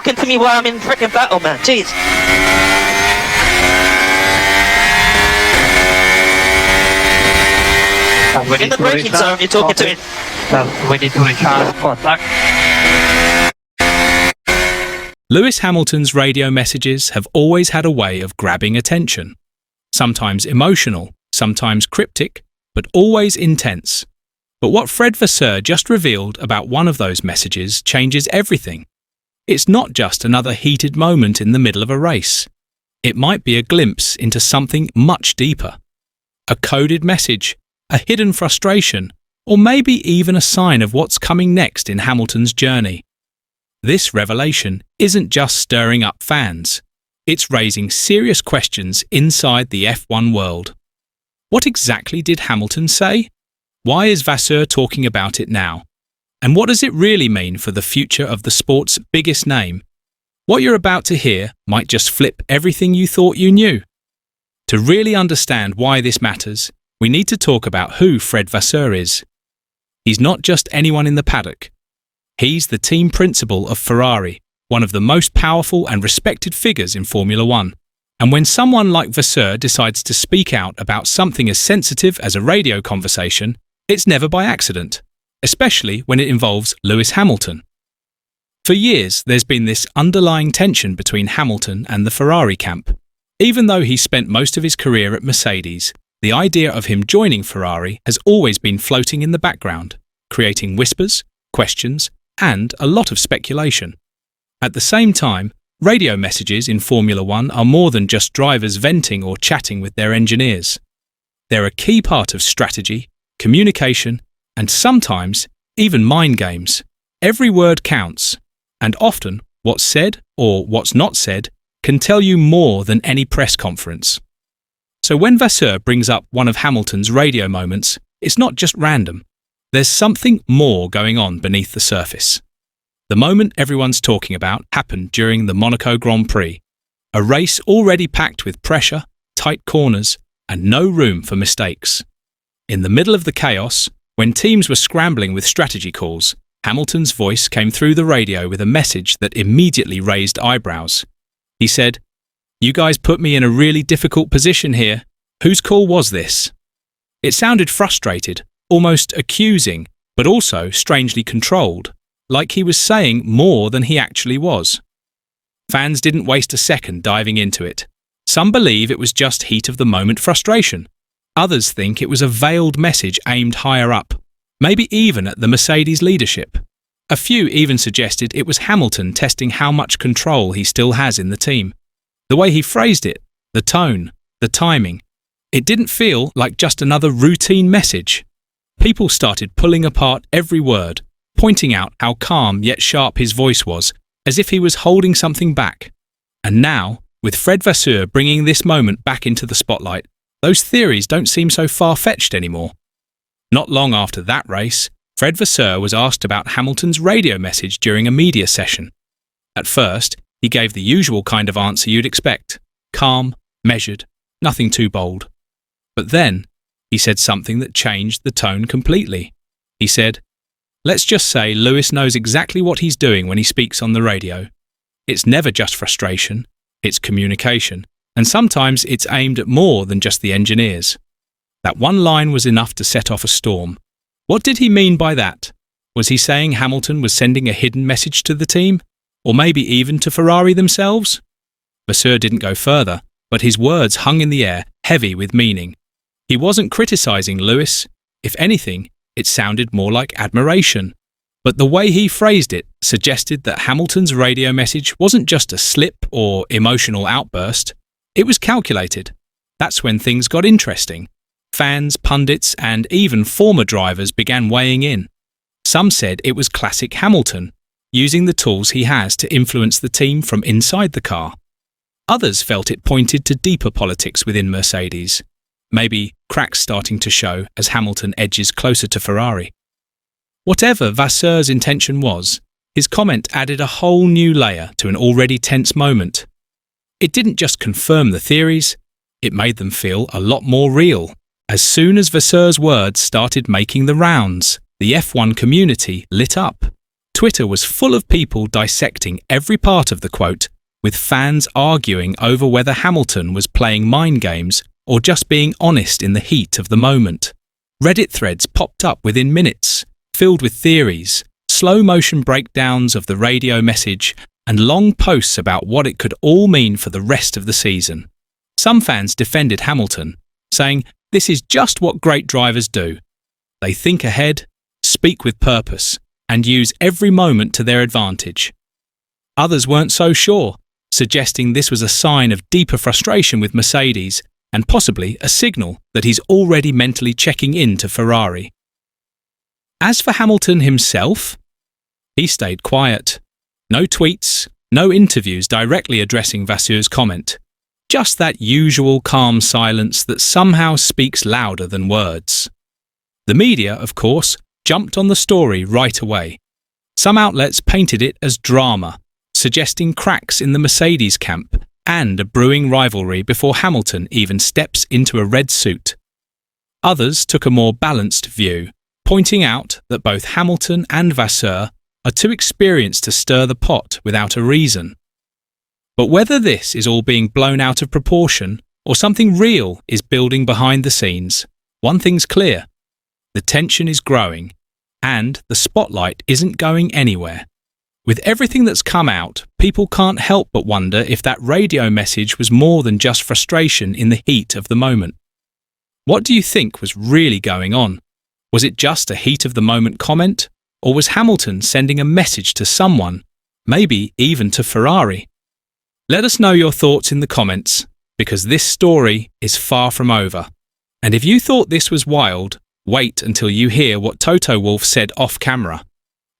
talking to me while I'm in frickin' battle, man. Jeez. We're in the braking zone, you're talking to me. We need to recharge contact. Lewis Hamilton's radio messages have always had a way of grabbing attention. Sometimes emotional, sometimes cryptic, but always intense. But what Fred Vasseur just revealed about one of those messages changes everything. It's not just another heated moment in the middle of a race. It might be a glimpse into something much deeper. A coded message, a hidden frustration, or maybe even a sign of what's coming next in Hamilton's journey. This revelation isn't just stirring up fans. It's raising serious questions inside the F1 world. What exactly did Hamilton say? Why is Vasseur talking about it now? And what does it really mean for the future of the sport's biggest name? What you're about to hear might just flip everything you thought you knew. To really understand why this matters, we need to talk about who Fred Vasseur is. He's not just anyone in the paddock. He's the team principal of Ferrari, one of the most powerful and respected figures in Formula One. And when someone like Vasseur decides to speak out about something as sensitive as a radio conversation, it's never by accident, especially when it involves Lewis Hamilton. For years, there's been this underlying tension between Hamilton and the Ferrari camp. Even though he spent most of his career at Mercedes, the idea of him joining Ferrari has always been floating in the background, creating whispers, questions, and a lot of speculation. At the same time, radio messages in Formula One are more than just drivers venting or chatting with their engineers. They're a key part of strategy, communication, and sometimes even mind games. Every word counts, and often what's said or what's not said can tell you more than any press conference. So when Vasseur brings up one of Hamilton's radio moments, it's not just random. There's something more going on beneath the surface. The moment everyone's talking about happened during the Monaco Grand Prix, a race already packed with pressure, tight corners, and no room for mistakes. In the middle of the chaos, when teams were scrambling with strategy calls, Hamilton's voice came through the radio with a message that immediately raised eyebrows. He said, "You guys put me in a really difficult position here. Whose call was this?" It sounded frustrated, almost accusing, but also strangely controlled, like he was saying more than he actually was. Fans didn't waste a second diving into it. Some believe it was just heat-of-the-moment frustration. Others think it was a veiled message aimed higher up, maybe even at the Mercedes leadership. A few even suggested it was Hamilton testing how much control he still has in the team. The way he phrased it, the tone, the timing, it didn't feel like just another routine message. People started pulling apart every word, pointing out how calm yet sharp his voice was, as if he was holding something back. And now, with Fred Vasseur bringing this moment back into the spotlight, those theories don't seem so far-fetched anymore. Not long after that race, Fred Vasseur was asked about Hamilton's radio message during a media session. At first, he gave the usual kind of answer you'd expect, calm, measured, nothing too bold. But then, he said something that changed the tone completely. He said, "Let's just say Lewis knows exactly what he's doing when he speaks on the radio. It's never just frustration, it's communication, and sometimes it's aimed at more than just the engineers." That one line was enough to set off a storm. What did he mean by that? Was he saying Hamilton was sending a hidden message to the team? Or maybe even to Ferrari themselves? Vasseur didn't go further, but his words hung in the air, heavy with meaning. He wasn't criticizing Lewis. If anything, it sounded more like admiration. But the way he phrased it suggested that Hamilton's radio message wasn't just a slip or emotional outburst. It was calculated. That's when things got interesting. Fans, pundits, and even former drivers began weighing in. Some said it was classic Hamilton, using the tools he has to influence the team from inside the car. Others felt it pointed to deeper politics within Mercedes, maybe cracks starting to show as Hamilton edges closer to Ferrari. Whatever Vasseur's intention was, his comment added a whole new layer to an already tense moment. It didn't just confirm the theories, it made them feel a lot more real. As soon as Vasseur's words started making the rounds, the F1 community lit up. Twitter was full of people dissecting every part of the quote, with fans arguing over whether Hamilton was playing mind games or just being honest in the heat of the moment. Reddit threads popped up within minutes, filled with theories, slow-motion breakdowns of the radio message, and long posts about what it could all mean for the rest of the season. Some fans defended Hamilton, saying this is just what great drivers do. They think ahead, speak with purpose, and use every moment to their advantage. Others weren't so sure, suggesting this was a sign of deeper frustration with Mercedes and possibly a signal that he's already mentally checking in to Ferrari. As for Hamilton himself, he stayed quiet. No tweets, no interviews directly addressing Vasseur's comment. Just that usual calm silence that somehow speaks louder than words. The media, of course, jumped on the story right away. Some outlets painted it as drama, suggesting cracks in the Mercedes camp and a brewing rivalry before Hamilton even steps into a red suit. Others took a more balanced view, pointing out that both Hamilton and Vasseur are too experienced to stir the pot without a reason. But whether this is all being blown out of proportion or something real is building behind the scenes, one thing's clear. The tension is growing, and the spotlight isn't going anywhere. With everything that's come out, people can't help but wonder if that radio message was more than just frustration in the heat of the moment. What do you think was really going on? Was it just a heat-of-the-moment comment? Or was Hamilton sending a message to someone, maybe even to Ferrari? Let us know your thoughts in the comments, because this story is far from over. And if you thought this was wild, wait until you hear what Toto Wolff said off camera.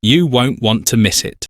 You won't want to miss it.